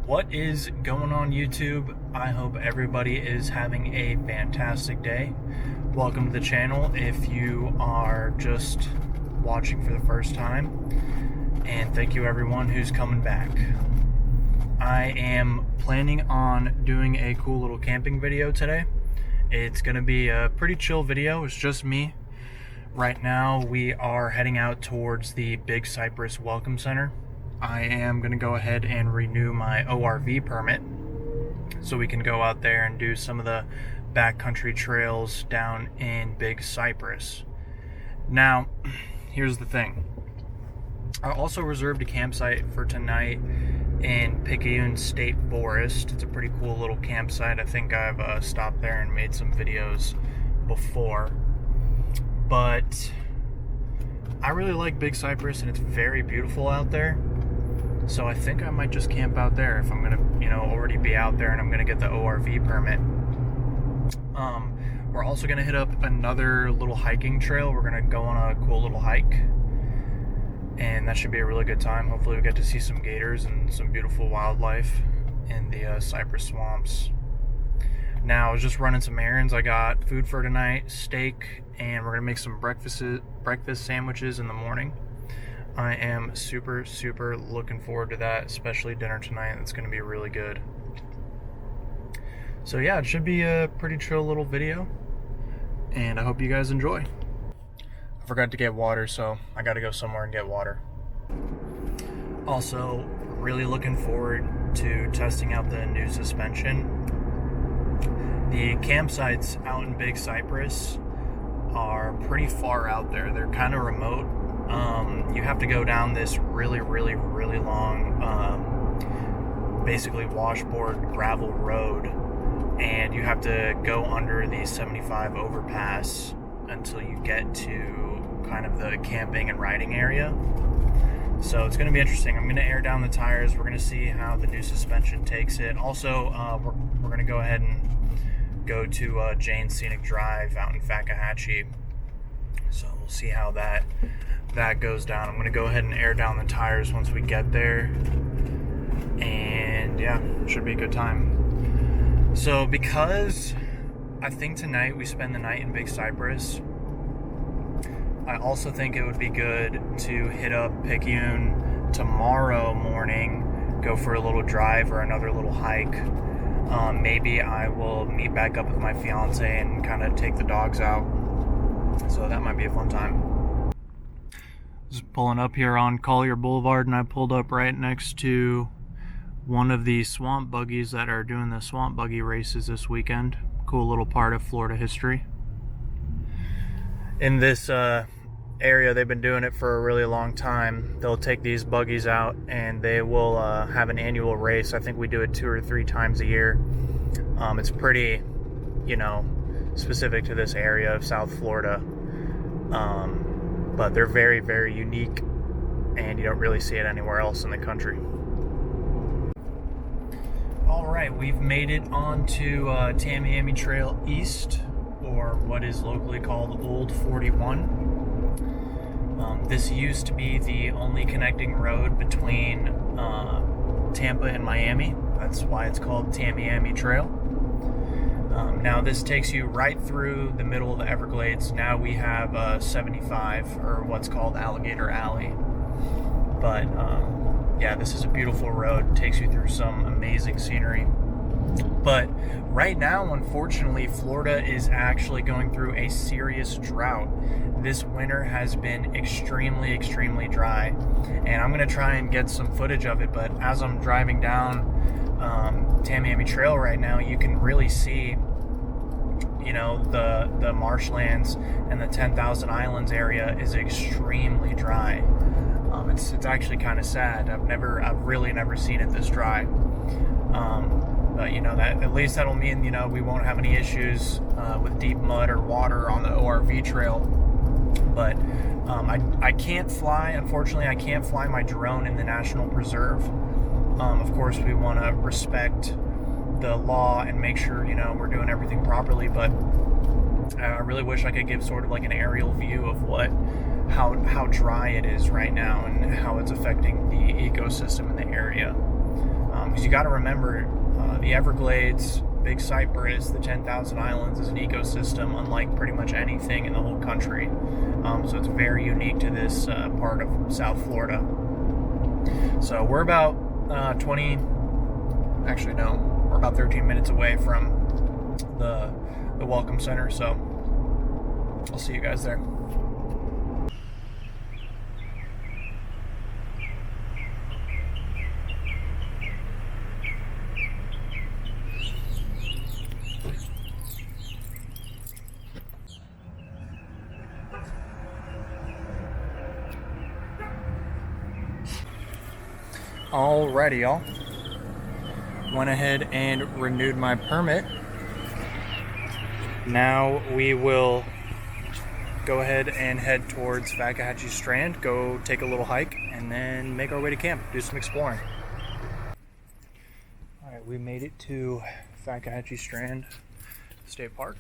What is going on, YouTube? I hope everybody is having a fantastic day. Welcome to the channel if you are just watching for the first time, and thank you everyone who's coming back. I am planning on doing a cool little camping video today. It's going to be a pretty chill video. It's just me. Right now we are heading out towards the Big Cypress Welcome Center. I am going to go ahead and renew my ORV permit so we can go out there and do some of the backcountry trails down in Big Cypress. Now, here's the thing. I also reserved a campsite for tonight in Picayune State Forest. It's a pretty cool little campsite. I think I've stopped there and made some videos before. But I really like Big Cypress and it's very beautiful out there. So I think I might just camp out there if I'm gonna, already be out there and I'm gonna get the ORV permit. We're also gonna hit up another little hiking trail. We're gonna go on a cool little hike, and that should be a really good time. Hopefully we get to see some gators and some beautiful wildlife in the cypress swamps. Now, I was just running some errands. I got food for tonight, steak, and we're gonna make some breakfast sandwiches in the morning. I am super looking forward to that, especially dinner tonight. It's going to be really good. So yeah, it should be a pretty chill little video, and I hope you guys enjoy. I forgot to get water, so I got to go somewhere and get water. Also, really looking forward to testing out the new suspension. The campsites out in Big Cypress are pretty far out there. They're kind of remote. You have to go down this really long, basically washboard gravel road, and you have to go under the 75 overpass until you get to kind of the camping and riding area. So it's going to be interesting. I'm going to air down the tires. We're going to see how the new suspension takes it. Also, we're going to go ahead and go to Jane Scenic Drive out in Fakahatchee. So we'll see how that goes down. I'm going to go ahead and air down the tires once we get there, and yeah, it should be a good time. So because I think tonight we spend the night in Big Cypress, I also think it would be good to hit up Picayune tomorrow morning, go for a little drive or another little hike. Maybe I will meet back up with my fiance and kind of take the dogs out. So that might be a fun time. Just pulling up here on Collier Boulevard, and I pulled up right next to one of the swamp buggies that are doing the swamp buggy races this weekend. Cool little part of Florida history. In this area, they've been doing it for a really long time. They'll take these buggies out and they will have an annual race. I think we do it 2 or 3 times a year. It's pretty, specific to this area of South Florida. But they're very unique, and you don't really see it anywhere else in the country. Alright, we've made it onto Tamiami Trail East, or what is locally called Old 41. This used to be the only connecting road between Tampa and Miami. That's why it's called Tamiami Trail. Now this takes you right through the middle of the Everglades. Now we have 75, or what's called Alligator Alley. But yeah, this is a beautiful road. It takes you through some amazing scenery. But right now, unfortunately, Florida is actually going through a serious drought. This winter has been extremely dry, and I'm going to try and get some footage of it. But as I'm driving down Tamiami Trail right now, you can really see the marshlands and the 10,000 Islands area is extremely dry. It's actually kind of sad. I've really never seen it this dry. But that at least that'll mean we won't have any issues with deep mud or water on the ORV trail. But I can't fly. Unfortunately, I can't fly my drone in the National Preserve. Of course, we want to respect the law and make sure we're doing everything properly, but I really wish I could give sort of like an aerial view of how dry it is right now and how it's affecting the ecosystem in the area. Because you got to remember, the Everglades, Big Cypress, the 10,000 Islands is an ecosystem unlike pretty much anything in the whole country. So it's very unique to this part of South Florida. So we're about 13 minutes away from the Welcome Center. So I'll see you guys there. Alrighty, y'all. Went ahead and renewed my permit. Now we will go ahead and head towards Fakahatchee Strand, go take a little hike, and then make our way to camp, do some exploring. Alright, we made it to Fakahatchee Strand State Park.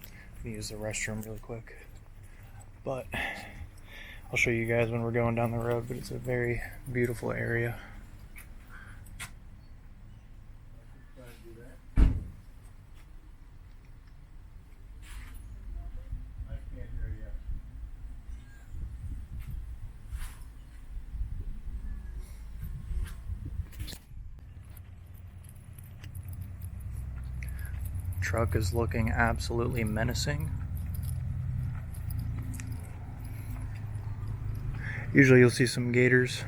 I'm gonna use the restroom really quick. But I'll show you guys when we're going down the road, but it's a very beautiful area. Truck is looking absolutely menacing. Usually you'll see some gators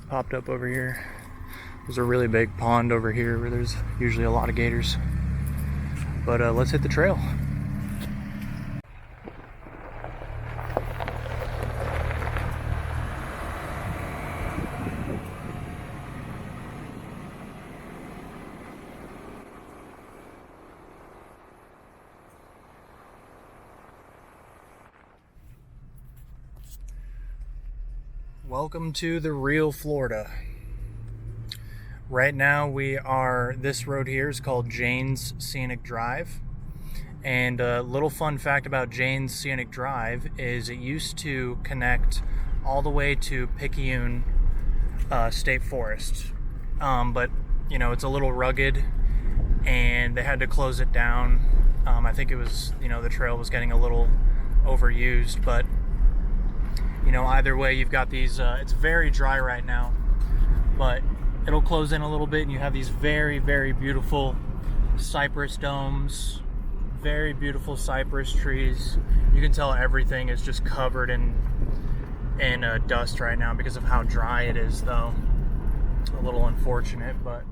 popped up over here. There's a really big pond over here where there's usually a lot of gators. But let's hit the trail. Welcome to the real Florida. Right now this road here is called Jane's Scenic Drive. And a little fun fact about Jane's Scenic Drive is it used to connect all the way to Picayune State Forest. But, you know, it's a little rugged and they had to close it down. I think it was, the trail was getting a little overused, but either way, you've got these, it's very dry right now, but it'll close in a little bit and you have these very, very beautiful cypress domes, very beautiful cypress trees. You can tell everything is just covered in dust right now because of how dry it is, though. A little unfortunate, but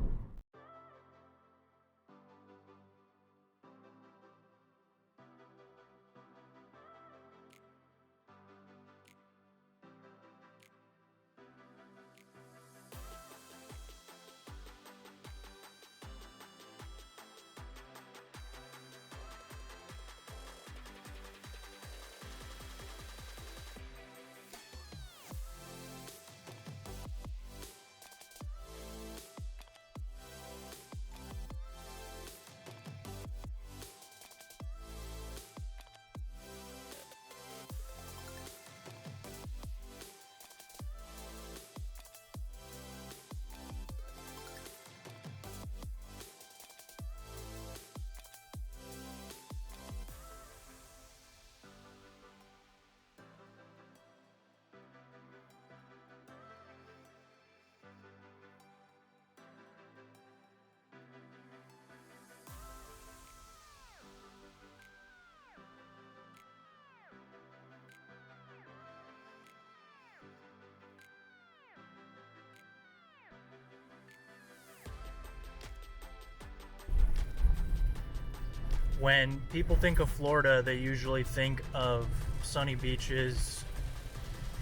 when people think of Florida, they usually think of sunny beaches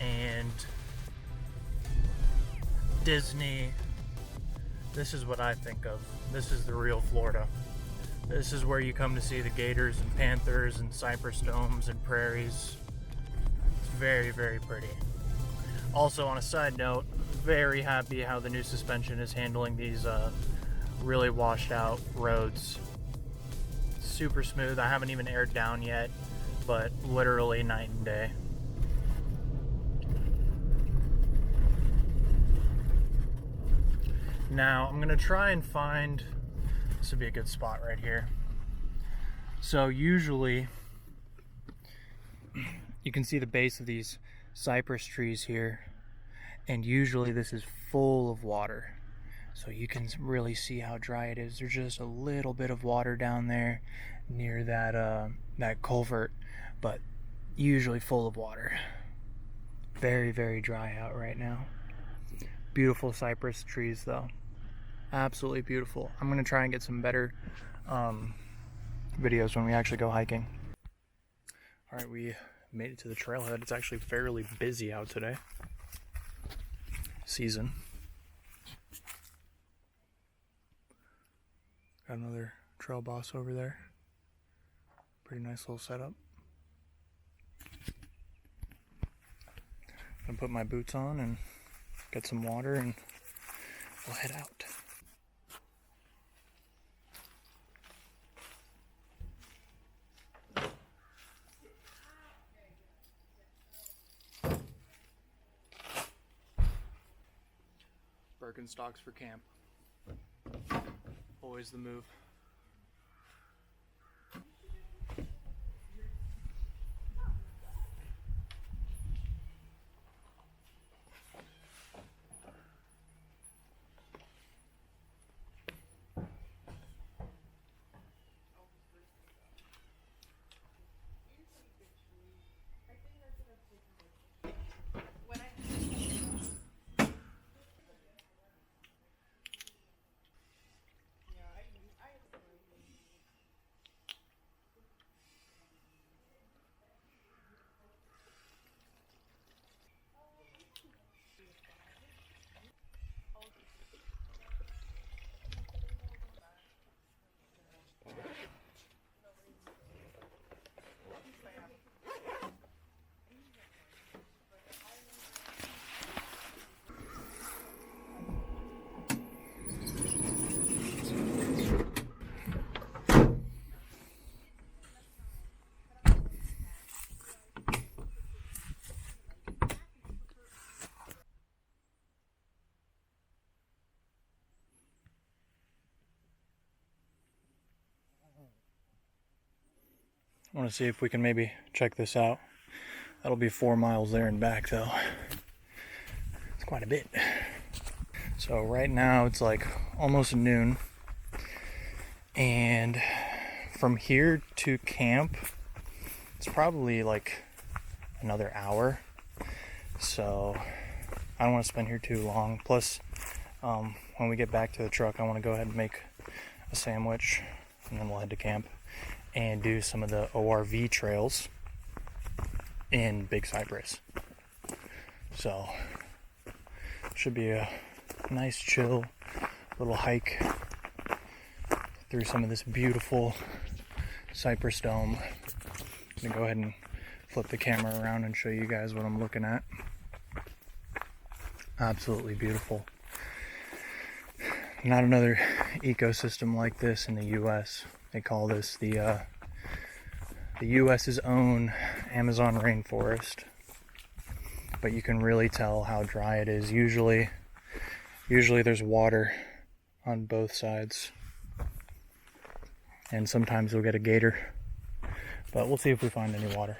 and Disney. This is what I think of. This is the real Florida. This is where you come to see the gators and panthers and cypress domes and prairies. It's very, very pretty. Also, on a side note, very happy how the new suspension is handling these really washed out roads. Super smooth. I haven't even aired down yet, but literally night and day. Now I'm gonna try and find, this would be a good spot right here. So usually you can see the base of these cypress trees here, and usually this is full of water. So you can really see how dry it is. There's just a little bit of water down there near that culvert, but usually full of water. Very, very dry out right now. Beautiful cypress trees though. Absolutely beautiful. I'm gonna try and get some better videos when we actually go hiking. All right, we made it to the trailhead. It's actually fairly busy out today. Season. Got another trail boss over there. Pretty nice little setup. Gonna put my boots on and get some water and we'll head out. Birkenstocks for camp. Always the move. I want to see if we can maybe check this out. That'll be 4 miles there and back though. It's quite a bit. So right now it's like almost noon, and from here to camp it's probably like another hour. So I don't want to spend here too long. Plus when we get back to the truck I want to go ahead and make a sandwich, and then we'll head to camp and do some of the ORV trails in Big Cypress. So should be a nice chill little hike through some of this beautiful cypress dome. I'm gonna go ahead and flip the camera around and show you guys what I'm looking at. Absolutely beautiful. Not another ecosystem like this in the US. They call this the US's own Amazon rainforest. But you can really tell how dry it is. Usually there's water on both sides. And sometimes we'll get a gator. But we'll see if we find any water.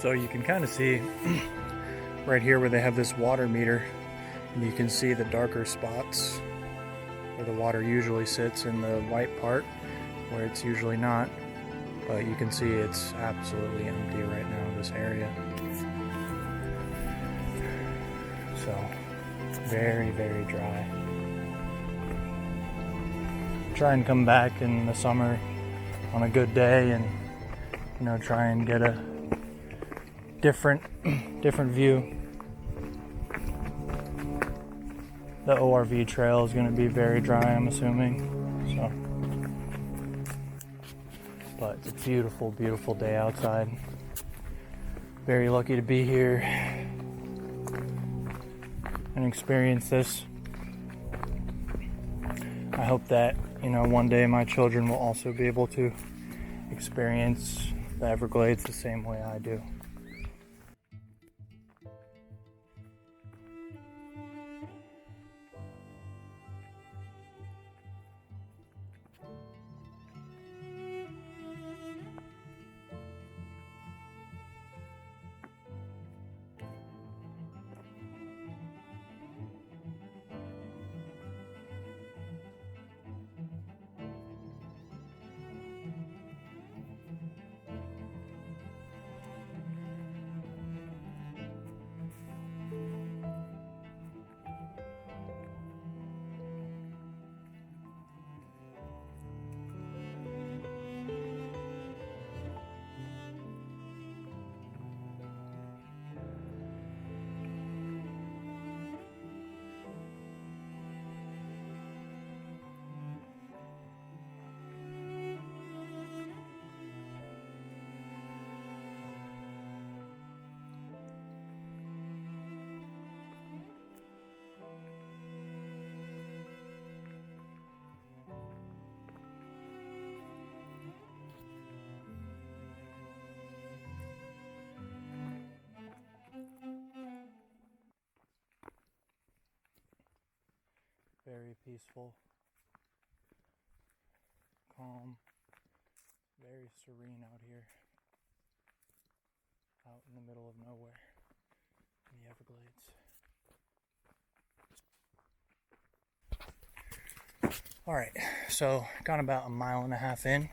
So you can kind of see right here where they have this water meter, and you can see the darker spots where the water usually sits in the white part where it's usually not. But you can see it's absolutely empty right now, this area. So, very, very dry. Try and come back in the summer on a good day and, you know, try and get a different view. The ORV trail is going to be very dry, I'm assuming. So, but it's a beautiful, beautiful day outside. Very lucky to be here and experience this. I hope that, you know, one day my children will also be able to experience the Everglades the same way I do. Very peaceful, calm, very serene out here, out in the middle of nowhere in the Everglades. Alright, so got about 1.5 miles in.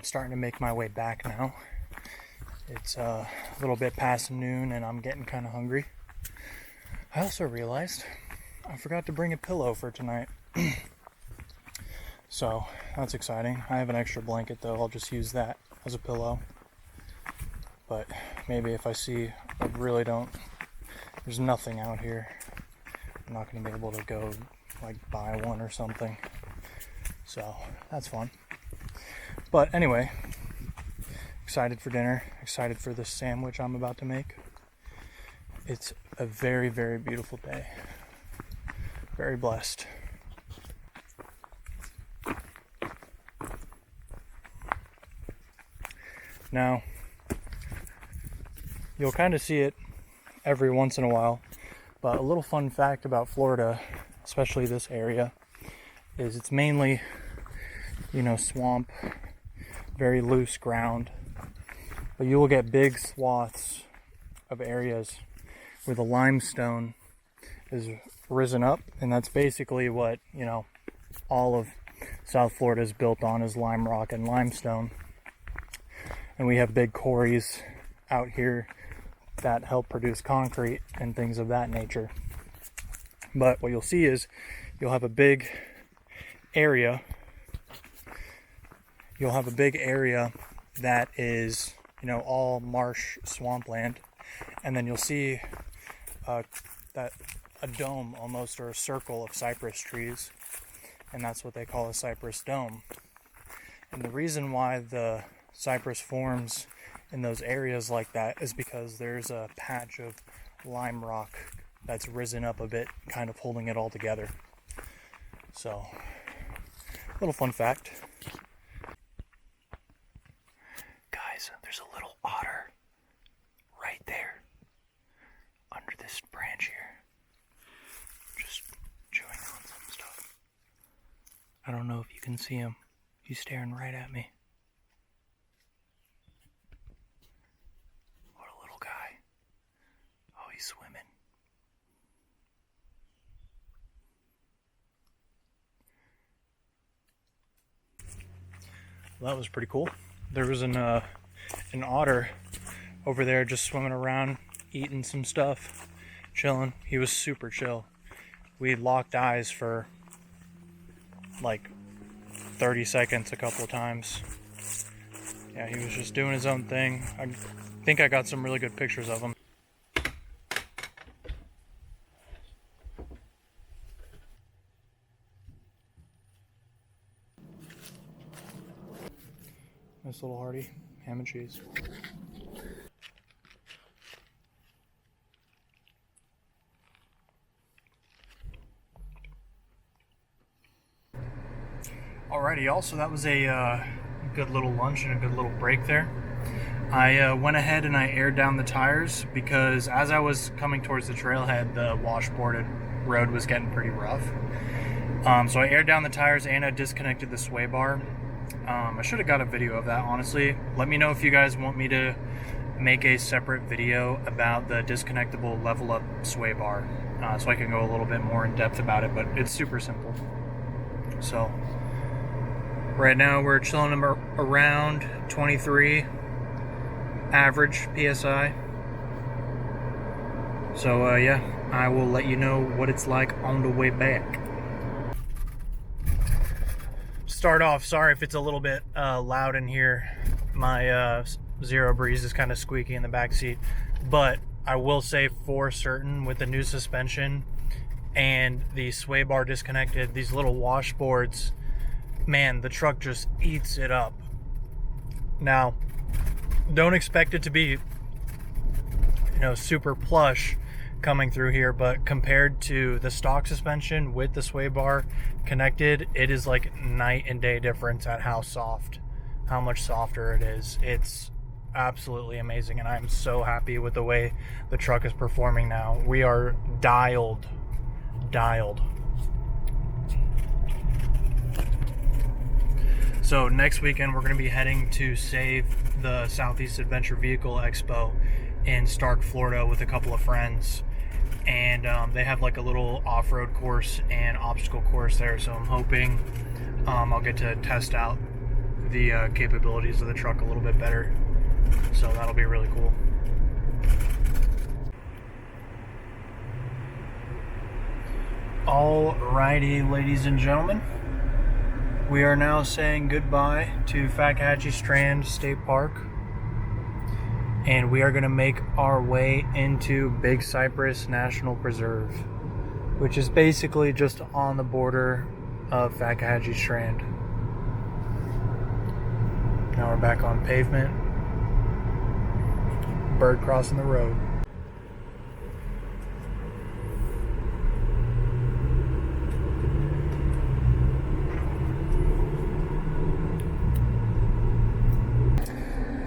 Starting to make my way back now. It's a little bit past noon and I'm getting kind of hungry. I also realized I forgot to bring a pillow for tonight. So that's exciting. I have an extra blanket though, I'll just use that as a pillow. But maybe if I see, I really don't, there's nothing out here, I'm not going to be able to go like buy one or something. So that's fun. But anyway, excited for dinner, excited for this sandwich I'm about to make. It's a very, very beautiful day. Very blessed. Now, you'll kind of see it every once in a while, but a little fun fact about Florida, especially this area, is it's mainly, you know, swamp, very loose ground, but you will get big swaths of areas where the limestone is risen up, and that's basically what, you know, all of South Florida is built on, is lime rock and limestone. And we have big quarries out here that help produce concrete and things of that nature. But what you'll see is you'll have a big area that is, you know, all marsh swampland, and then you'll see that a dome almost, or a circle of cypress trees, and that's what they call a cypress dome. And the reason why the cypress forms in those areas like that is because there's a patch of lime rock that's risen up a bit, kind of holding it all together. So, little fun fact. Guys, there's a little otter right there under this branch here, just chewing on some stuff. I don't know if you can see him. He's staring right at me. Well, that was pretty cool. There was an otter over there just swimming around, eating some stuff, chilling. He was super chill. We locked eyes for like 30 seconds a couple of times. Yeah, he was just doing his own thing. I think I got some really good pictures of him. Nice little hearty ham and cheese. Alrighty, y'all, so that was a good little lunch and a good little break there. I went ahead and I aired down the tires because as I was coming towards the trailhead, the washboarded road was getting pretty rough. So I aired down the tires and I disconnected the sway bar. I should have got a video of that, honestly. Let me know if you guys want me to make a separate video about the disconnectable level up sway bar, so I can go a little bit more in depth about it, but it's super simple. So right now we're chilling around 23 average PSI. So yeah, I will let you know what it's like on the way back. Start off, sorry if it's a little bit loud in here. My Zero Breeze is kind of squeaky in the back seat, but I will say for certain with the new suspension and the sway bar disconnected, these little washboards, man, the truck just eats it up. Now, don't expect it to be, super plush coming through here, but compared to the stock suspension with the sway bar connected, it is like night and day difference at how much softer it is. It's absolutely amazing, and I'm so happy with the way the truck is performing now. We are dialed. So next weekend we're going to be heading to save the Southeast Adventure Vehicle Expo in Stark, Florida with a couple of friends. And they have like a little off-road course and obstacle course there, so I'm hoping I'll get to test out the capabilities of the truck a little bit better. So that'll be really cool. Alrighty, ladies and gentlemen, we are now saying goodbye to Fakahatchee Strand State Park, and we are going to make our way into Big Cypress National Preserve, which is basically just on the border of Fakahatchee Strand. Now we're back on pavement. Bird crossing the road.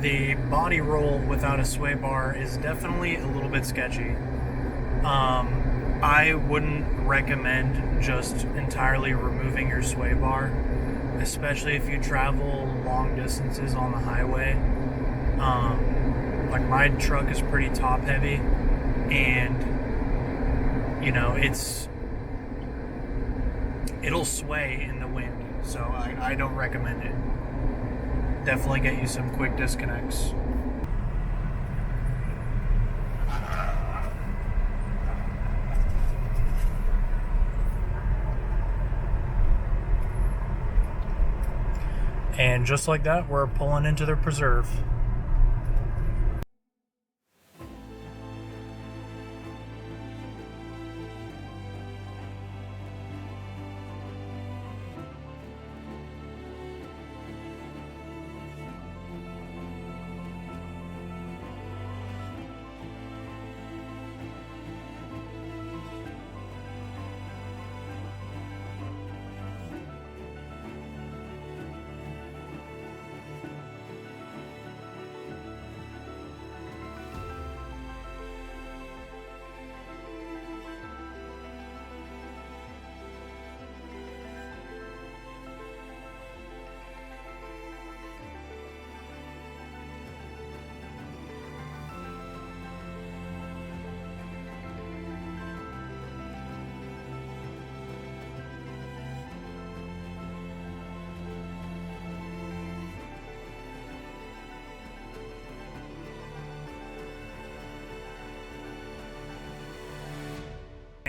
The body roll without a sway bar is definitely a little bit sketchy. I wouldn't recommend just entirely removing your sway bar, especially if you travel long distances on the highway. Like my truck is pretty top heavy, and it'll sway in the wind, so I don't recommend it. Definitely get you some quick disconnects. And just like that, we're pulling into the preserve.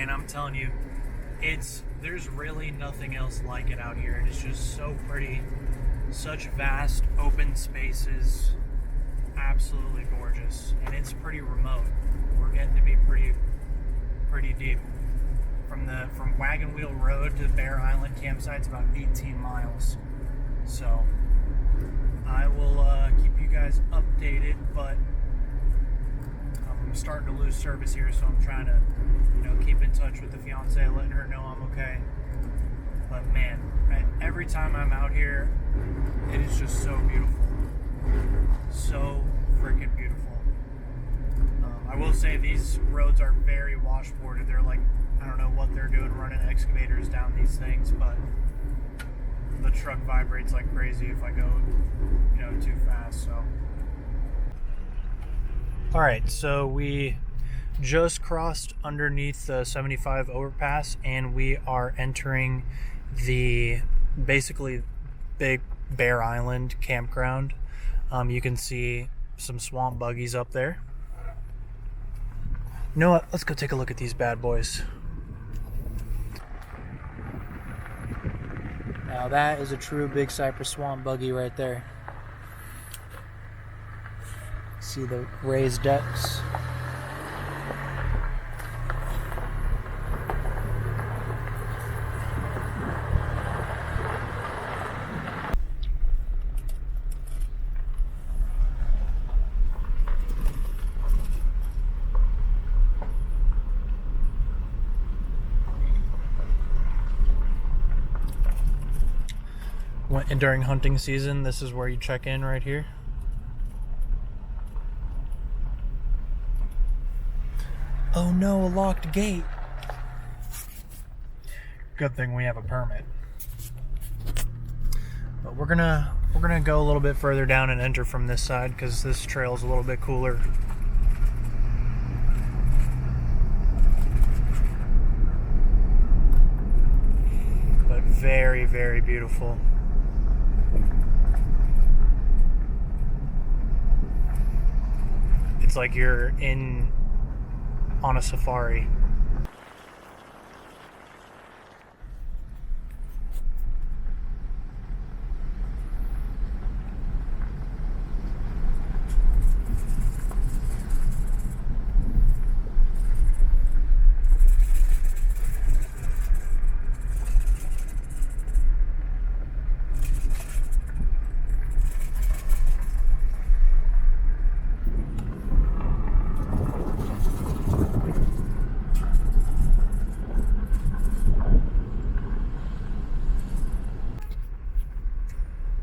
And I'm telling you, there's really nothing else like it out here. It is just so pretty, such vast open spaces, absolutely gorgeous, and it's pretty remote. We're getting to be pretty deep. From Wagon Wheel Road to Bear Island campsite's about 18 miles. So I will keep you guys updated, but I'm starting to lose service here, so I'm trying to, keep in touch with the fiance, letting her know I'm okay. But man, every time I'm out here, it is just so beautiful. So freaking beautiful. I will say these roads are very washboarded. They're like, I don't know what they're doing running excavators down these things, but the truck vibrates like crazy if I go, too fast. So, all right, so we just crossed underneath the 75 overpass, and we are entering the basically big Bear Island campground. You can see some swamp buggies up there. You know what? Let's go take a look at these bad boys. Now that is a true Big Cypress swamp buggy right there. See the raised decks. And during hunting season, this is where you check in right here. Oh no, a locked gate. Good thing we have a permit. But we're gonna go a little bit further down and enter from this side because this trail is a little bit cooler. But very, very beautiful. It's like you're on a safari.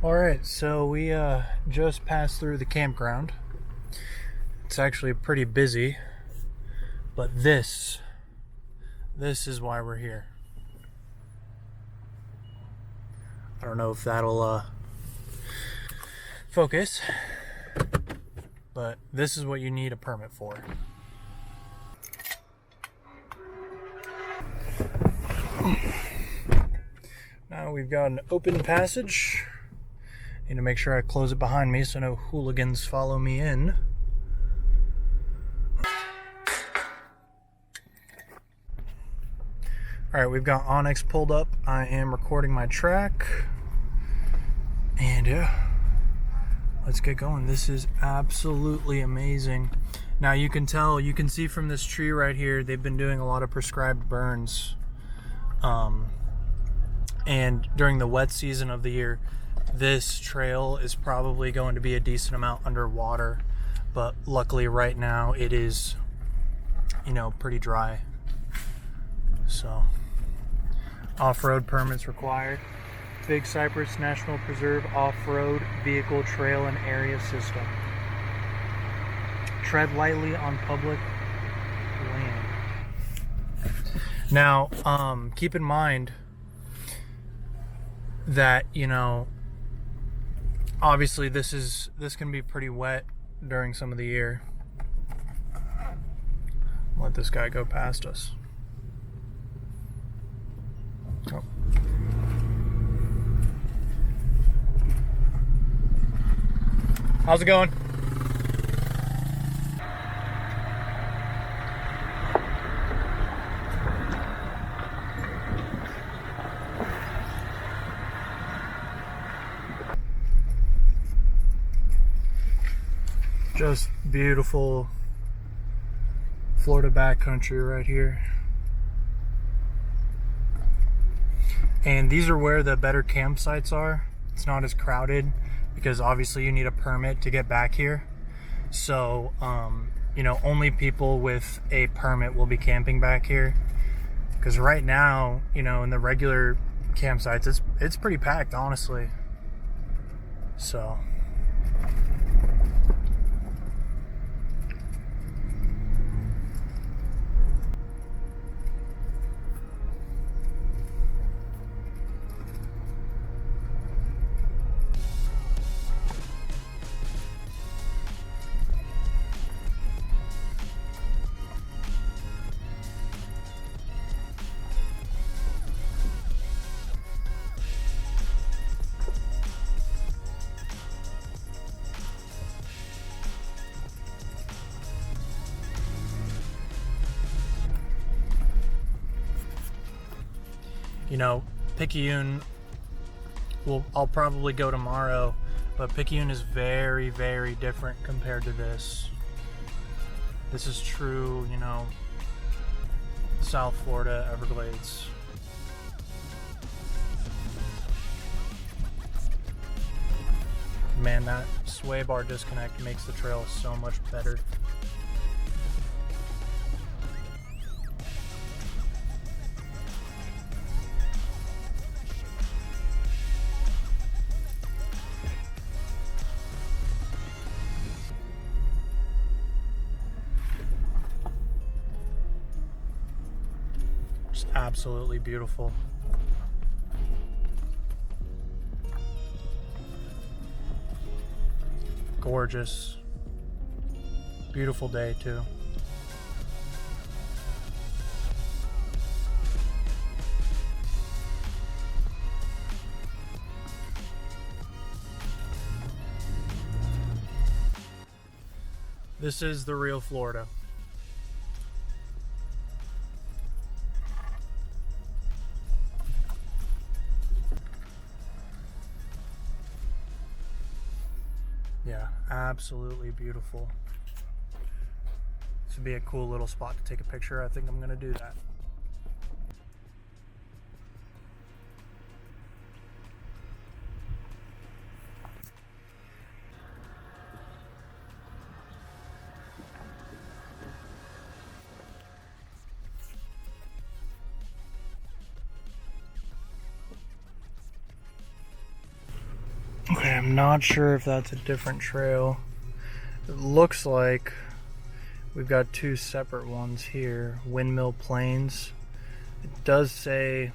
Alright, so we just passed through the campground. It's actually pretty busy, but this is why we're here. I don't know if that'll focus, but this is what you need a permit for. Now we've got an open passage. Need to make sure I close it behind me so no hooligans follow me in. Alright, we've got Onyx pulled up. I am recording my track. And yeah, let's get going. This is absolutely amazing. Now you can see from this tree right here, they've been doing a lot of prescribed burns. And during the wet season of the year, this trail is probably going to be a decent amount underwater, but luckily right now it is, pretty dry. So, off-road permits required. Big Cypress National Preserve off-road vehicle trail and area system. Tread lightly on public land. Now, keep in mind that, obviously this can be pretty wet during some of the year. Let this guy go past us. Oh. How's it going? Just beautiful Florida backcountry right here. And these are where the better campsites are. It's not as crowded because obviously you need a permit to get back here. So, you know, only people with a permit will be camping back here. Because right now, you know, in the regular campsites, it's pretty packed, honestly. So. You know, Picayune, well, I'll probably go tomorrow, but Picayune is very, very different compared to this. This is true, you know, South Florida, Everglades. Man, that sway bar disconnect makes the trail so much better. Just absolutely beautiful. Gorgeous. Beautiful day too. This is the real Florida. Yeah, absolutely beautiful. This would be a cool little spot to take a picture. I think I'm gonna do that. Okay, I'm not sure if that's a different trail. It looks like we've got two separate ones here. Windmill Plains. It does say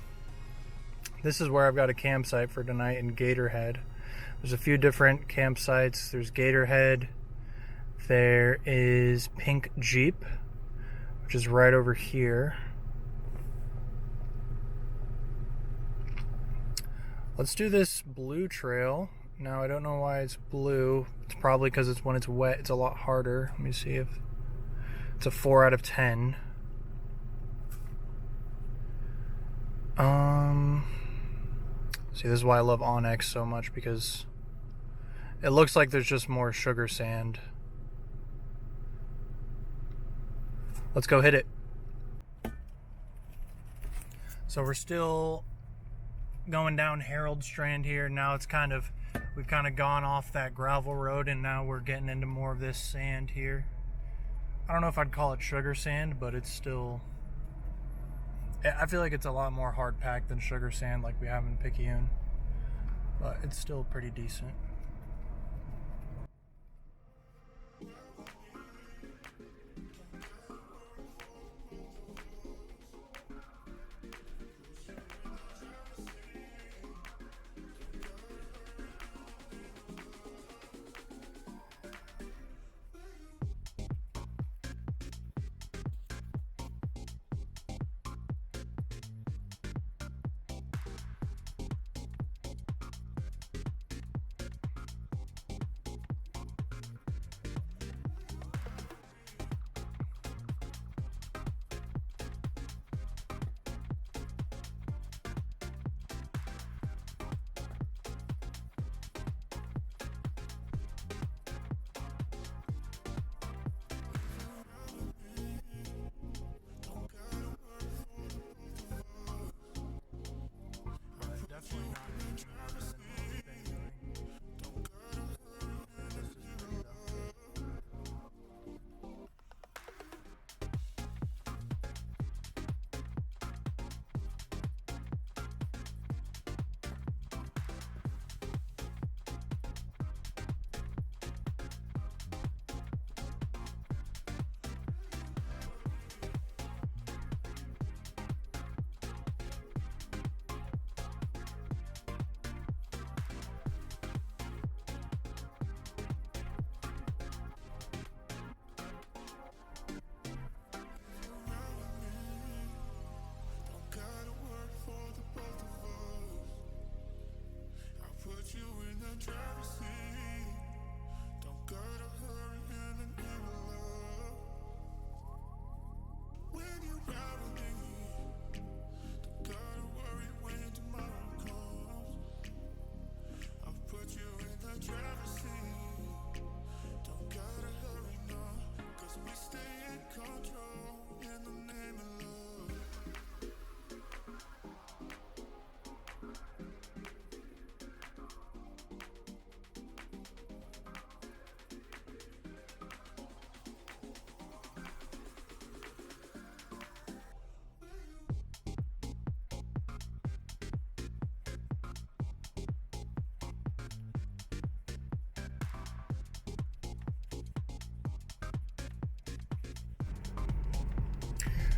this is where I've got a campsite for tonight in Gatorhead. There's a few different campsites. There's Gatorhead. There is Pink Jeep, which is right over here. Let's do this blue trail. Now, I don't know why it's blue. It's probably because it's when it's wet, it's a lot harder. Let me see if it's a 4 out of 10. See, this is why I love Onyx so much, because it looks like there's just more sugar sand. Let's go hit it. So we're still going down Herald Strand here. Now it's we've kind of gone off that gravel road, and now we're getting into more of this sand here. I don't know if I'd call it sugar sand, but it's still, I feel like it's a lot more hard packed than sugar sand like we have in Picayune, but it's still pretty decent.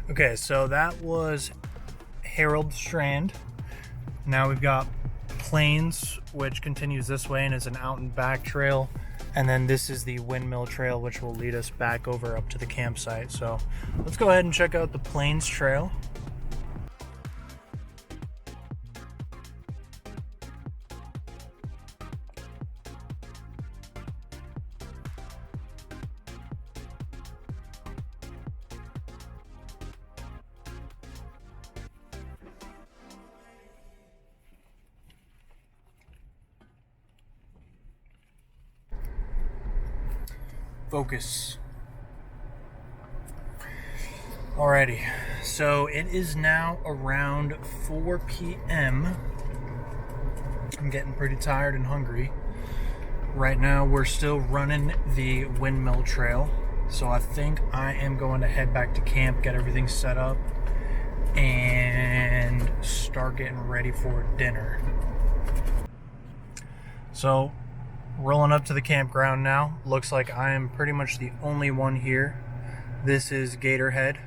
Okay, so that was Herald Strand. Now we've got Plains, which continues this way and is an out and back trail. And then this is the Windmill Trail, which will lead us back over up to the campsite. So let's go ahead and check out the Plains Trail. Focus. Alrighty, so it is now around 4 p.m. I'm getting pretty tired and hungry. Right now we're still running the Windmill Trail, so I think I am going to head back to camp, get everything set up, and start getting ready for dinner. So rolling up to the campground now. Looks like I am pretty much the only one here. This is Gatorhead,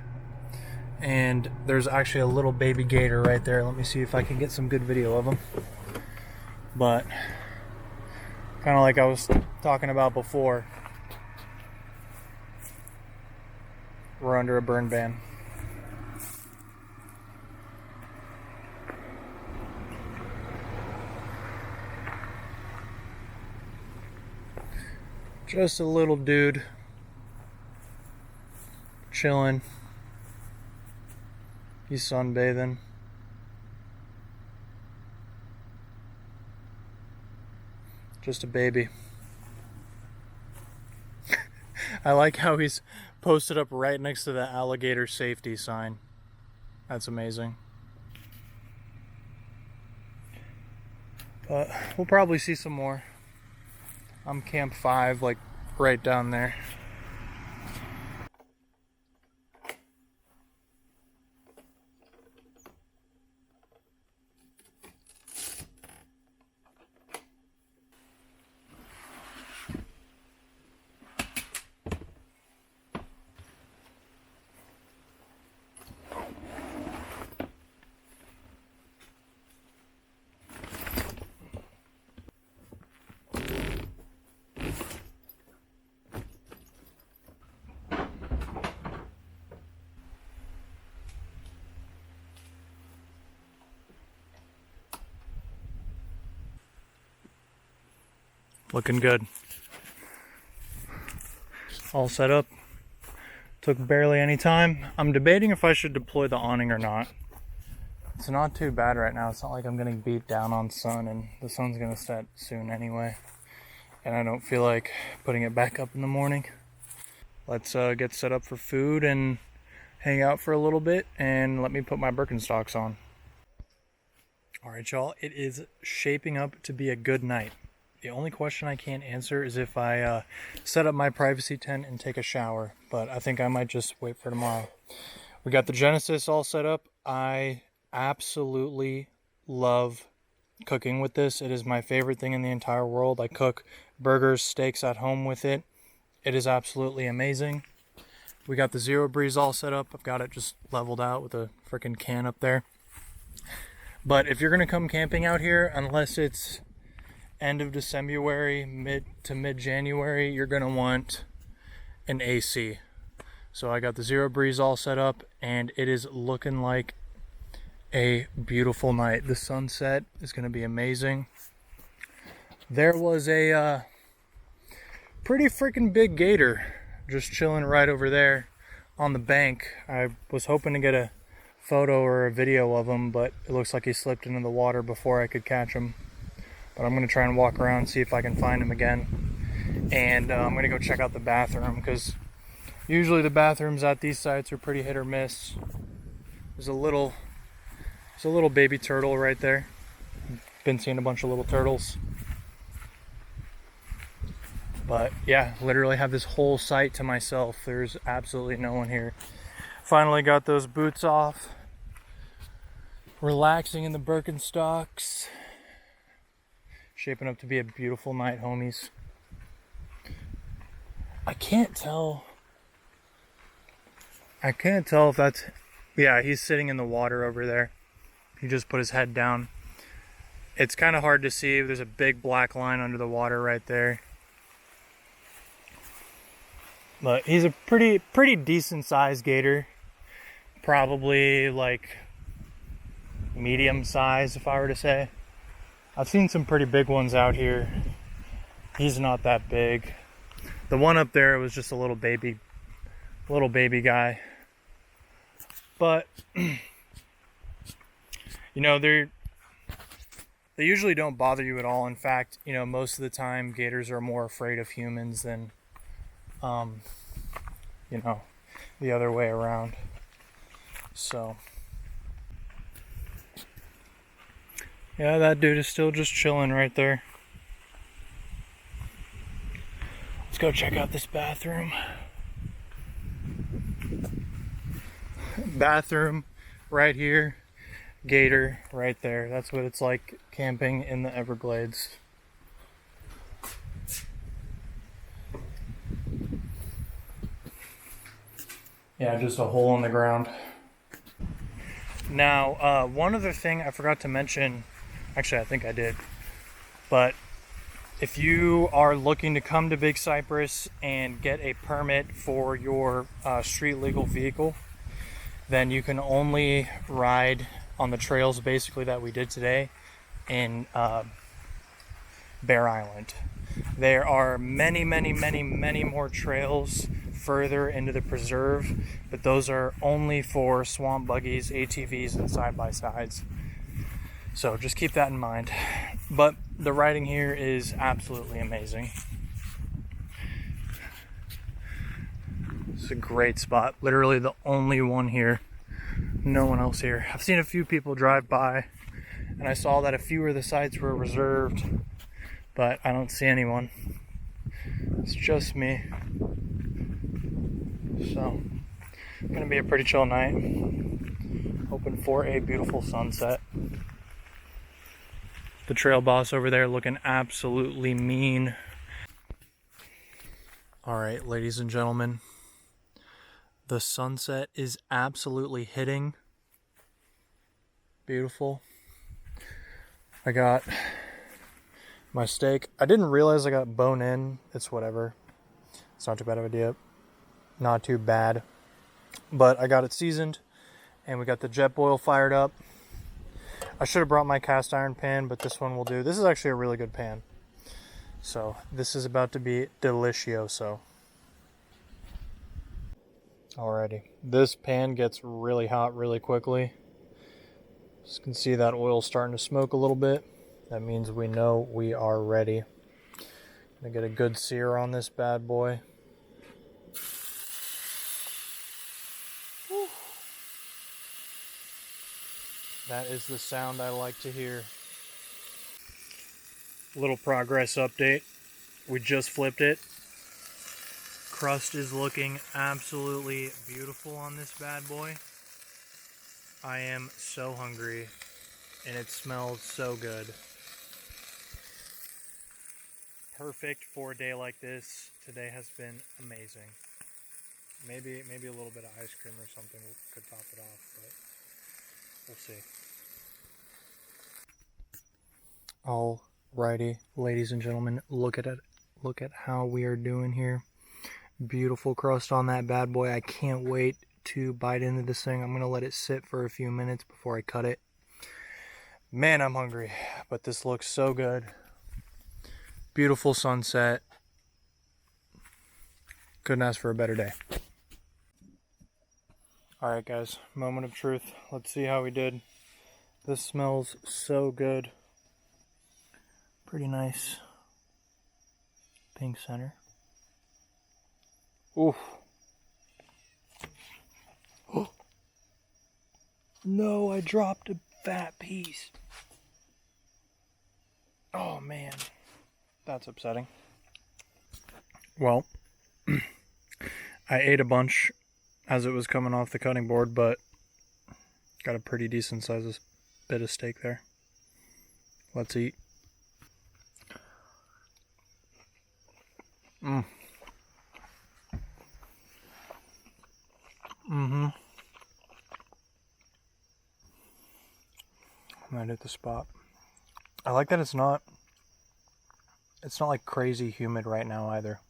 and there's actually a little baby gator right there. Let me see if I can get some good video of him. But kind of like I was talking about before, we're under a burn ban. Just a little dude chilling. He's sunbathing. Just a baby. I like how he's posted up right next to the alligator safety sign. That's amazing. But we'll probably see some more. I'm Camp 5, like right down there. Looking good. All set up. Took barely any time. I'm debating if I should deploy the awning or not. It's not too bad right now. It's not like I'm getting beat down on sun, and the sun's gonna set soon anyway. And I don't feel like putting it back up in the morning. Let's get set up for food and hang out for a little bit, and let me put my Birkenstocks on. Alright y'all, it is shaping up to be a good night. The only question I can't answer is if I set up my privacy tent and take a shower, but I think I might just wait for tomorrow. We got the Genesis all set up. I absolutely love cooking with this. It is my favorite thing in the entire world. I cook burgers, steaks at home with it. It is absolutely amazing. We got the Zero Breeze all set up. I've got it just leveled out with a freaking can up there. But if you're going to come camping out here, unless it's end of December, mid to mid-January, you're going to want an AC. So I got the Zero Breeze all set up, and it is looking like a beautiful night. The sunset is going to be amazing. There was a pretty freaking big gator just chilling right over there on the bank. I was hoping to get a photo or a video of him, but it looks like he slipped into the water before I could catch him. But I'm going to try and walk around and see if I can find him again. And I'm going to go check out the bathroom, because usually the bathrooms at these sites are pretty hit or miss. There's a little baby turtle right there. Been seeing a bunch of little turtles. But yeah, literally have this whole site to myself. There's absolutely no one here. Finally got those boots off. Relaxing in the Birkenstocks. Shaping up to be a beautiful night, homies. I can't tell if that's Yeah, he's sitting in the water over there. He just put his head down. It's kind of hard to see. There's a big black line under the water right there. But he's a pretty decent sized gator. Probably like medium size, if I were to say. I've seen some pretty big ones out here. He's not that big. The one up there was just a little baby guy. But you know, they usually don't bother you at all. In fact, you know, most of the time gators are more afraid of humans than you know, the other way around. So yeah, that dude is still just chilling right there. Let's go check out this bathroom. Bathroom right here, gator right there. That's what it's like camping in the Everglades. Yeah, just a hole in the ground. Now, one other thing I forgot to mention, actually I think I did, but if you are looking to come to Big Cypress and get a permit for your street legal vehicle, then you can only ride on the trails basically that we did today in Bear Island. There are many more trails further into the preserve, but those are only for swamp buggies, ATVs, and side-by-sides. So just keep that in mind. But the riding here is absolutely amazing. It's a great spot. Literally the only one here. No one else here. I've seen a few people drive by, and I saw that a few of the sites were reserved, but I don't see anyone. It's just me. So, gonna be a pretty chill night. Hoping for a beautiful sunset. The trail boss over there looking absolutely mean. Alright, ladies and gentlemen. The sunset is absolutely hitting. Beautiful. I got my steak. I didn't realize I got bone in. It's whatever. It's not too bad of a dip. Not too bad. But I got it seasoned. And we got the jet boil fired up. I should have brought my cast iron pan, but this one will do. This is actually a really good pan. So this is about to be delicioso. Alrighty. This pan gets really hot really quickly. You can see that oil starting to smoke a little bit. That means we know we are ready. Gonna get a good sear on this bad boy. Whew. That is the sound I like to hear. Little progress update. We just flipped it. Crust is looking absolutely beautiful on this bad boy. I am so hungry, and it smells so good. Perfect for a day like this. Today has been amazing. Maybe a little bit of ice cream or something could top it off, but we'll see. Alrighty, ladies and gentlemen, look at it. Look at how we are doing here. Beautiful crust on that bad boy. I can't wait to bite into this thing. I'm gonna let it sit for a few minutes before I cut it. Man, I'm hungry, but this looks so good. Beautiful sunset. Couldn't ask for a better day. Alright guys, moment of truth. Let's see how we did. This smells so good. Pretty nice. Pink center. Oof. Oh. No, I dropped a fat piece. Oh man, that's upsetting. Well, I ate a bunch as it was coming off the cutting board, but got a pretty decent sized bit of steak there. Let's eat. I might hit the spot. I like that it's not like crazy humid right now either.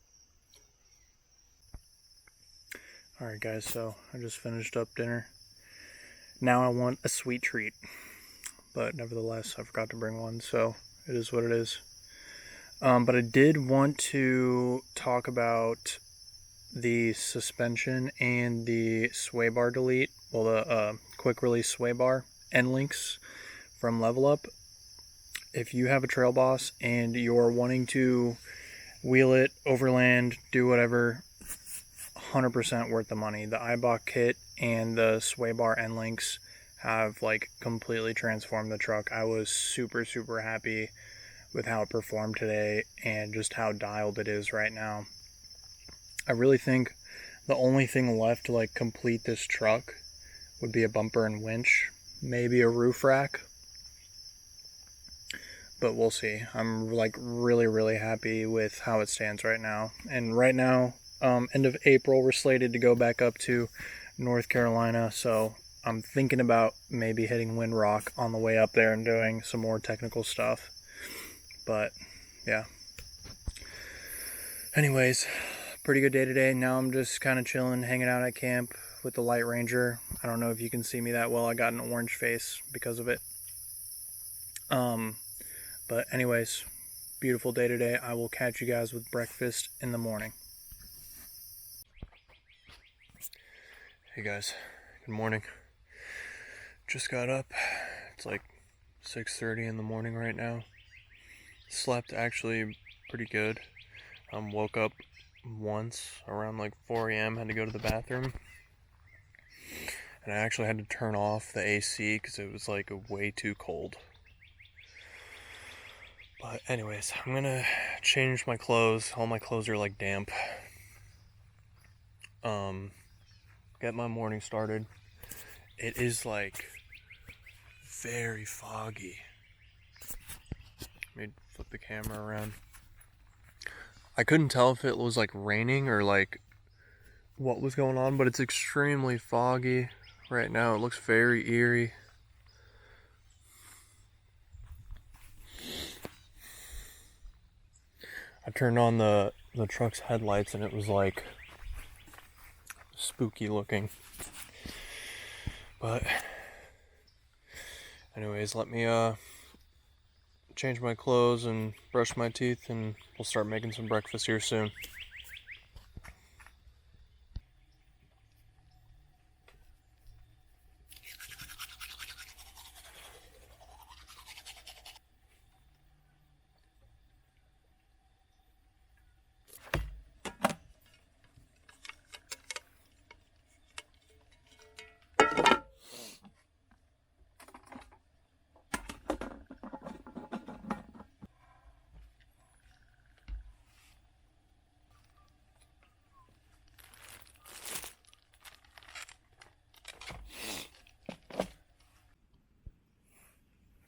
Alright guys, so I just finished up dinner. Now I want a sweet treat. But nevertheless, I forgot to bring one, so it is what it is. But I did want to talk about the suspension and the sway bar delete, well, the quick release sway bar end links from Level Up. If you have a Trail Boss and you're wanting to wheel it, overland, do whatever, 100% worth the money. The iBox kit and the sway bar end links have like completely transformed the truck. I was super happy with how it performed today and just how dialed it is right now. I really think the only thing left to like complete this truck would be a bumper and winch, maybe a roof rack, but we'll see. I'm like really happy with how it stands right now. And right now, end of April, we're slated to go back up to North Carolina, so I'm thinking about maybe hitting Windrock on the way up there and doing some more technical stuff. But yeah, anyways, pretty good day today. Now I'm just kind of chilling, hanging out at camp with the Light Ranger. I don't know if you can see me that well. I got an orange face because of it. But anyways, beautiful day today. I will catch you guys with breakfast in the morning. Hey guys, good morning. Just got up. It's like 6:30 in the morning right now. Slept actually pretty good. Woke up once around like 4 a.m. Had to go to the bathroom. And I actually had to turn off the AC because it was like way too cold. But anyways, I'm gonna change my clothes. All my clothes are like damp. Get my morning started. It is like very foggy. Let me flip the camera around. I couldn't tell if it was like raining or like what was going on, but it's extremely foggy right now. It looks very eerie. I turned on the truck's headlights and it was like spooky looking. But anyways, let me change my clothes and brush my teeth, and we'll start making some breakfast here soon.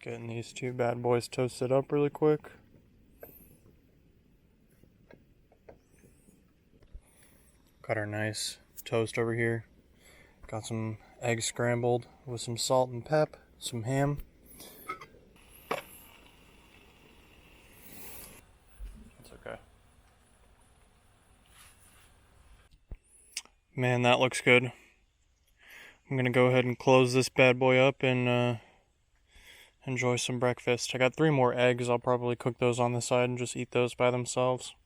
Getting these two bad boys toasted up really quick. Got our nice toast over here. Got some eggs scrambled with some salt and pep, some ham. That's okay. Man, that looks good. I'm gonna go ahead and close this bad boy up and enjoy some breakfast. I got 3 more eggs. I'll probably cook those on the side and just eat those by themselves.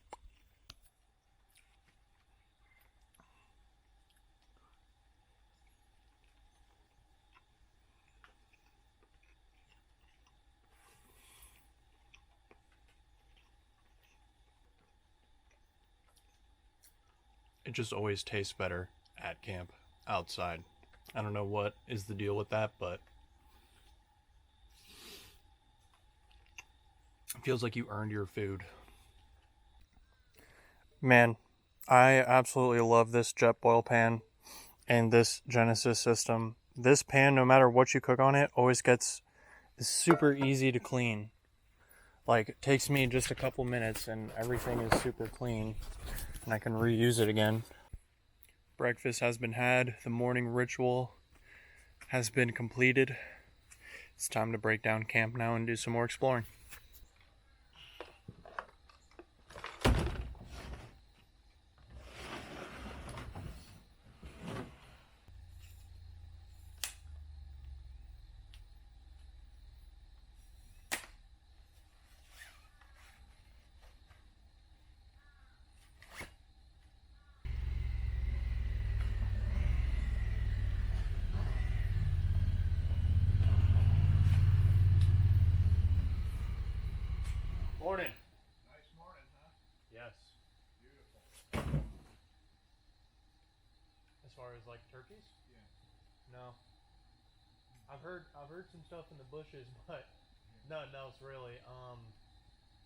It just always tastes better at camp, outside. I don't know what is the deal with that, but it feels like you earned your food. Man, I absolutely love this Jetboil pan and this Genesis system. This pan, no matter what you cook on it, always gets super easy to clean. Like, it takes me just a couple minutes and everything is super clean and I can reuse it again. Breakfast has been had. The morning ritual has been completed. It's time to break down camp now and do some more exploring. Morning. Nice morning, huh? Yes. Beautiful. As far as like turkeys? Yeah. No. I've heard some stuff in the bushes, but nothing else really.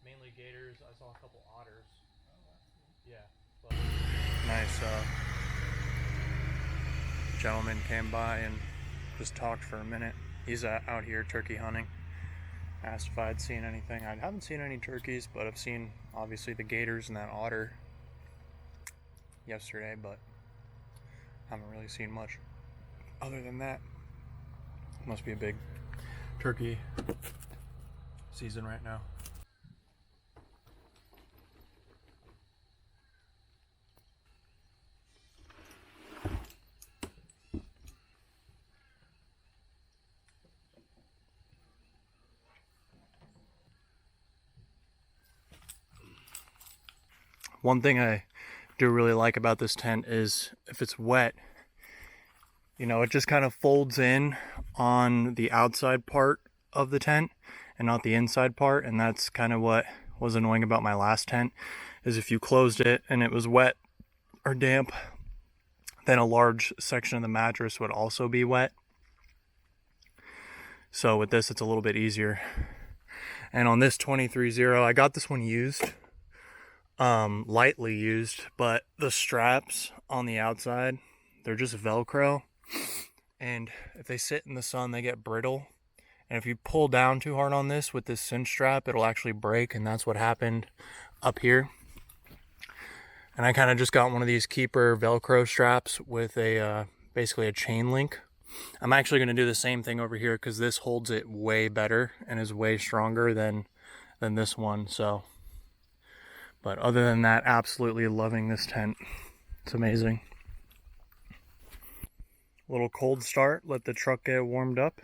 Mainly gators. I saw a couple otters. Oh, that's cool. Yeah. But nice. Gentleman came by and just talked for a minute. He's out here turkey hunting. Asked if I'd seen anything. I haven't seen any turkeys, but I've seen obviously the gators and that otter yesterday, but haven't really seen much other than that. Must be a big turkey season right now. One thing I do really like about this tent is if it's wet, you know, it just kind of folds in on the outside part of the tent and not the inside part. And that's kind of what was annoying about my last tent, is if you closed it and it was wet or damp, then a large section of the mattress would also be wet. So with this, it's a little bit easier. And on this 23-0, I got this one used. Lightly used, but the straps on the outside, they're just Velcro, and if they sit in the sun they get brittle, and if you pull down too hard on this with this cinch strap, it'll actually break, and that's what happened up here. And I kind of just got one of these keeper Velcro straps with a basically a chain link. I'm actually going to do the same thing over here because this holds it way better and is way stronger than this one. So but other than that, absolutely loving this tent. It's amazing. Little cold start, let the truck get warmed up.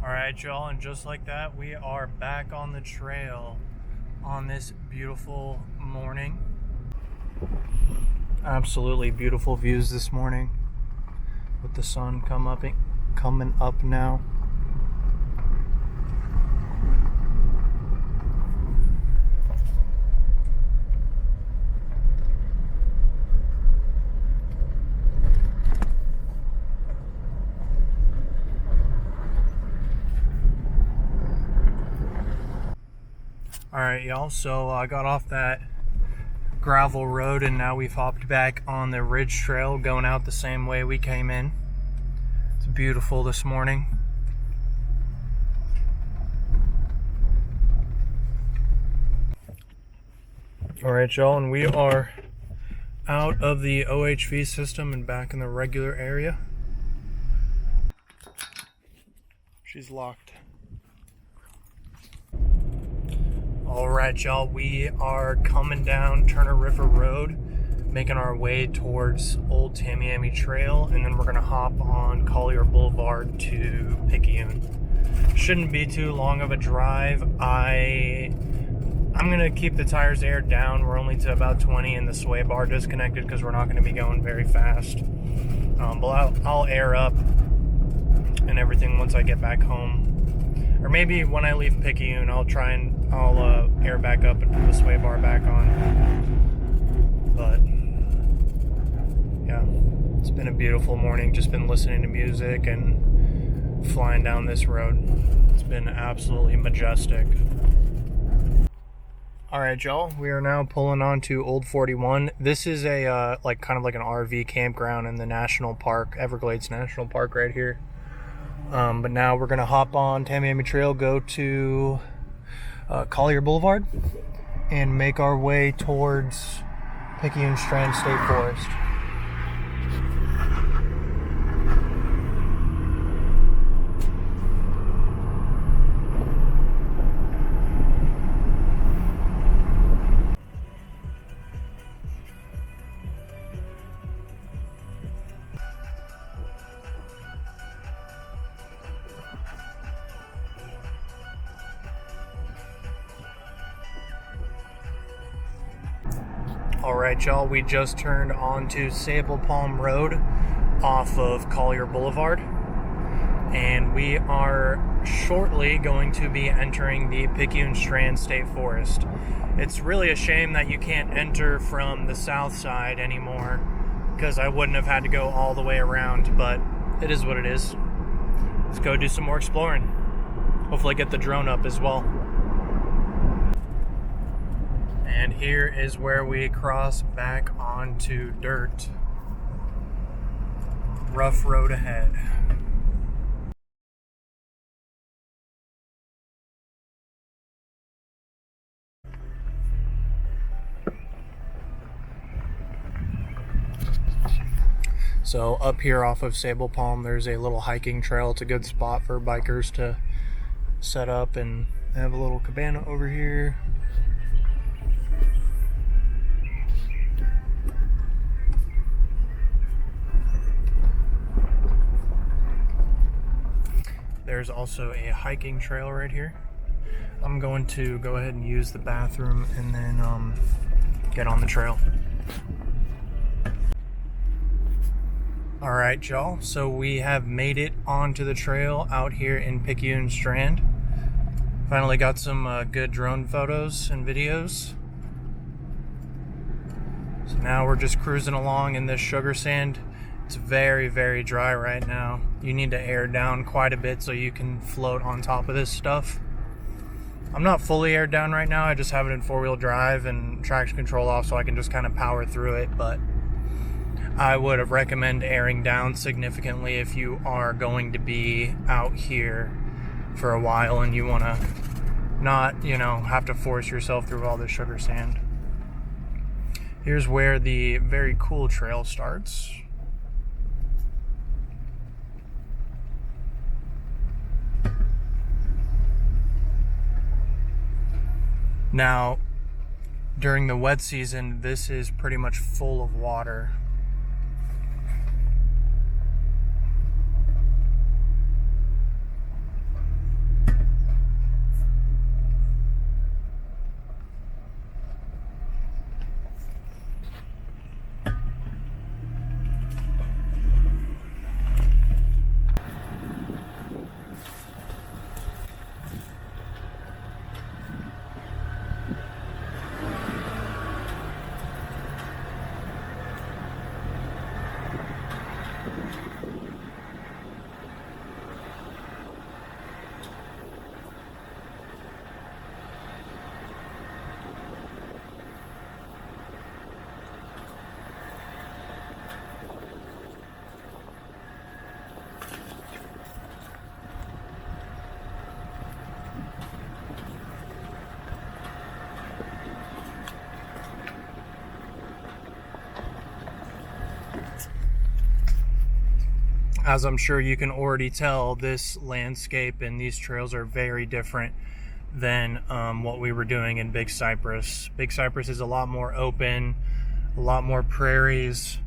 Alright y'all, and just like that, we are back on the trail on this beautiful morning. Absolutely beautiful views this morning with the sun coming up now. Alright y'all, so I got off that gravel road and now we've hopped back on the ridge trail going out the same way we came in. It's beautiful this morning. Alright y'all, and we are out of the OHV system and back in the regular area. She's locked. Alright y'all, we are coming down Turner River Road. making our way towards Old Tamiami Trail, and then we're gonna hop on Collier Boulevard to Picayune. Shouldn't be too long of a drive. I'm gonna keep the tires aired down. We're only to about 20 and the sway bar disconnected because we're not gonna be going very fast. But I'll air up and everything once I get back home. Or maybe when I leave Picayune, I'll air back up and put the sway bar back on. But yeah, it's been a beautiful morning. Just been listening to music and flying down this road. It's been absolutely majestic. All right, y'all, we are now pulling on to Old 41. This is a kind of like an RV campground in the national park, Everglades National Park right here. But now we're gonna hop on Tamiami Trail, go to Collier Boulevard, and make our way towards Picayune Strand State Forest. Alright, y'all, we just turned onto Sable Palm Road off of Collier Boulevard, and we are shortly going to be entering the Picayune Strand State Forest. It's really a shame that you can't enter from the south side anymore, because I wouldn't have had to go all the way around, but it is what it is. Let's go do some more exploring. Hopefully get the drone up as well. And here is where we cross back onto dirt. Rough road ahead. So up here off of Sable Palm, there's a little hiking trail. It's a good spot for bikers to set up, and they have a little cabana over here. There's also a hiking trail right here. I'm going to go ahead and use the bathroom and then get on the trail. All right, y'all. So we have made it onto the trail out here in Picayune Strand. Finally got some good drone photos and videos. So now we're just cruising along in this sugar sand. It's very, very dry right now. You need to air down quite a bit so you can float on top of this stuff. I'm not fully aired down right now. I just have it in four-wheel drive and traction control off so I can just kind of power through it. But I would recommend airing down significantly if you are going to be out here for a while and you want to not, have to force yourself through all this sugar sand. Here's where the very cool trail starts. Now, during the wet season, this is pretty much full of water. As I'm sure you can already tell, this landscape and these trails are very different than what we were doing in Big Cypress. Big Cypress is a lot more open, a a lot more prairies.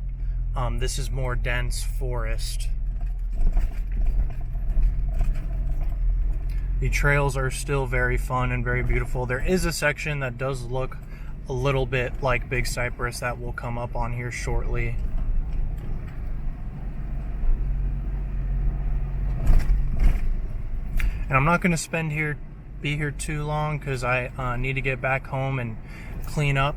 This is more dense forest. The trails are still very fun and very beautiful. There is a section that does look a little bit like Big Cypress that will come up on here shortly. And I'm not going to be here too long because I need to get back home and clean up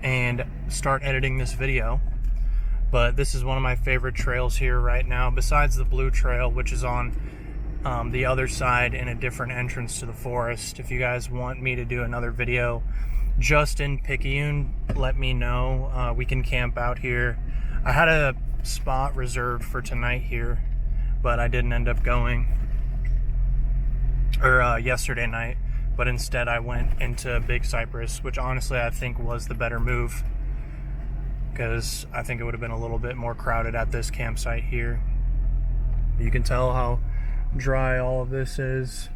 and start editing this video. But this is one of my favorite trails here right now, besides the Blue Trail, which is on the other side in a different entrance to the forest. If you guys want me to do another video just in Picayune, let me know. We can camp out here. I had a spot reserved for tonight here, but I didn't end up going, or yesterday night, but instead I went into Big Cypress, which honestly I think was the better move, because I think it would have been a little bit more crowded at this campsite here. You can tell how dry all of this is.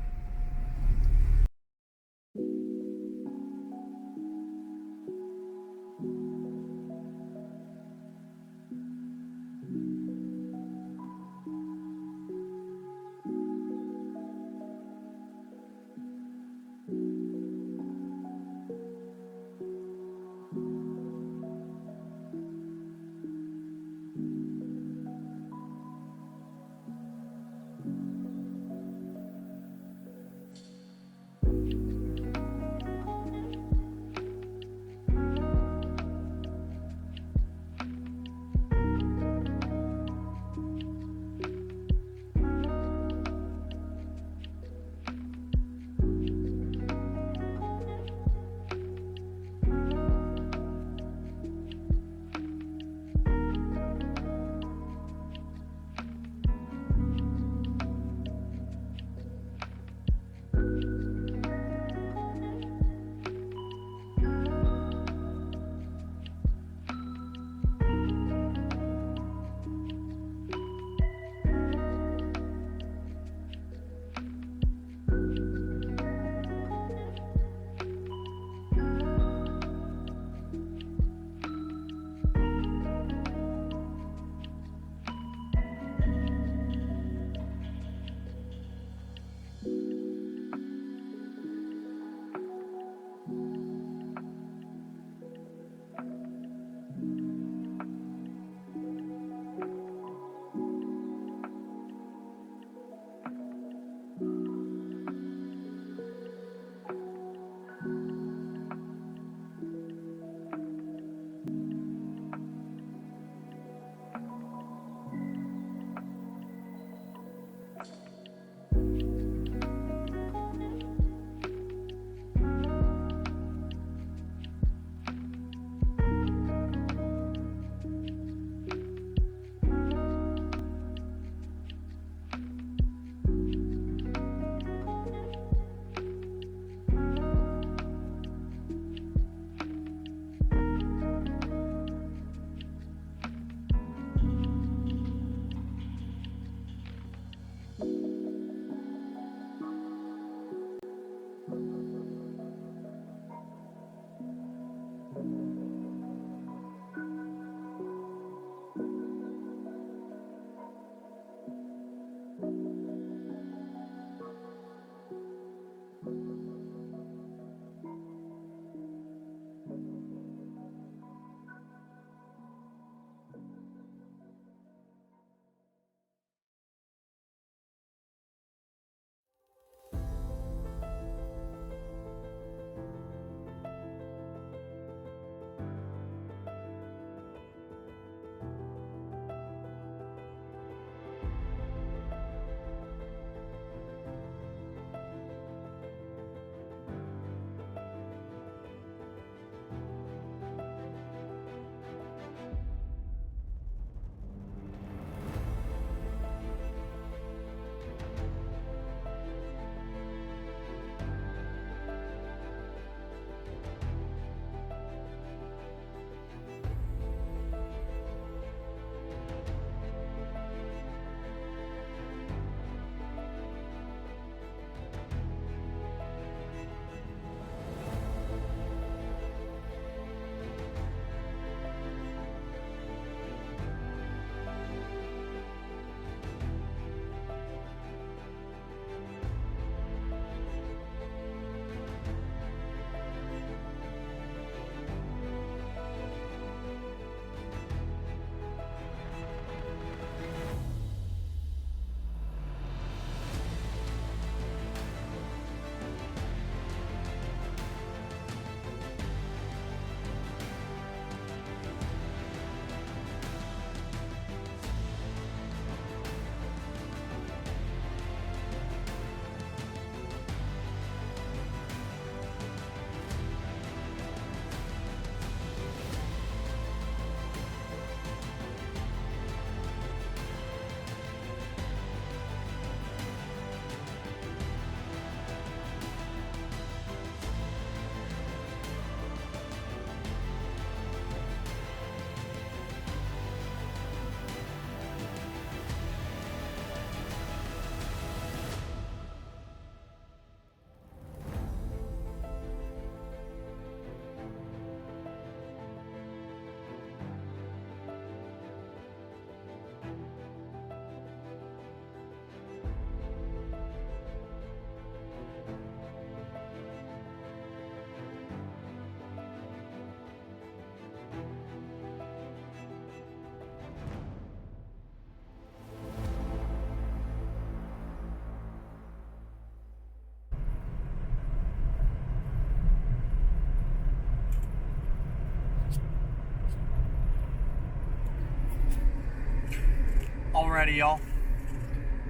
Alrighty, y'all.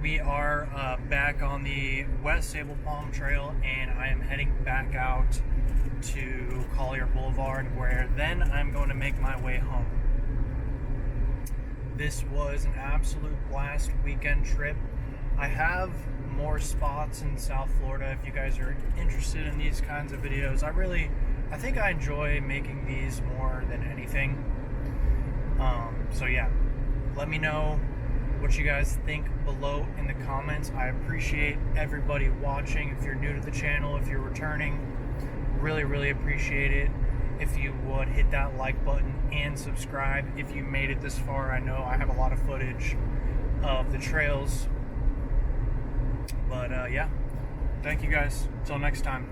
We are back on the West Sable Palm Trail, and I am heading back out to Collier Boulevard, where then I'm going to make my way home. This was an absolute blast weekend trip. I have more spots in South Florida if you guys are interested in these kinds of videos. I think I enjoy making these more than anything. So yeah, let me know what you guys think below in the comments. I appreciate everybody watching. If you're new to the channel, if you're returning, really appreciate it. If you would hit that like button and subscribe if you made it this far. I know I have a lot of footage of the trails, but yeah, thank you guys. Until next time.